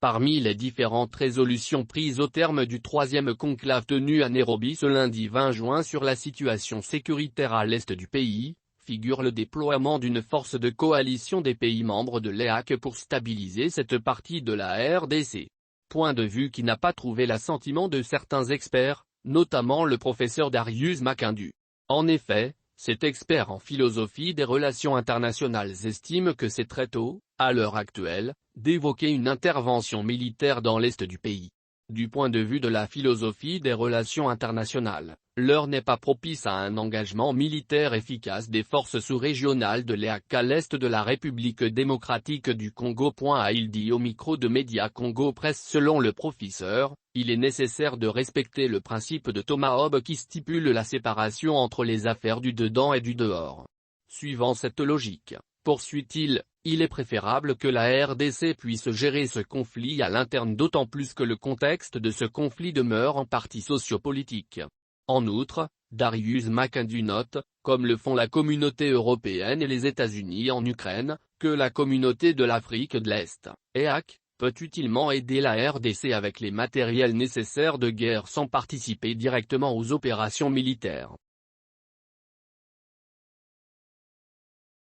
Parmi les différentes résolutions prises au terme du troisième conclave tenu à Nairobi ce lundi 20 juin sur la situation sécuritaire à l'est du pays, figure le déploiement d'une force de coalition des pays membres de l'EAC pour stabiliser cette partie de la RDC. Point de vue qui n'a pas trouvé l'assentiment de certains experts, notamment le professeur Darius Makindu. En effet, cet expert en philosophie des relations internationales estime que c'est très tôt, à l'heure actuelle, d'évoquer une intervention militaire dans l'est du pays. Du point de vue de la philosophie des relations internationales, l'heure n'est pas propice à un engagement militaire efficace des forces sous-régionales de l'EAC à l'est de la République démocratique du Congo. A-il dit au micro de Média Congo Presse. Selon le professeur, il est nécessaire de respecter le principe de Thomas Hobbes qui stipule la séparation entre les affaires du dedans et du dehors. Suivant cette logique, poursuit-il, il est préférable que la RDC puisse gérer ce conflit à l'interne, d'autant plus que le contexte de ce conflit demeure en partie sociopolitique. En outre, Darius Makindu note, comme le font la communauté européenne et les États-Unis en Ukraine, que la communauté de l'Afrique de l'Est, EAC, peut utilement aider la RDC avec les matériels nécessaires de guerre sans participer directement aux opérations militaires.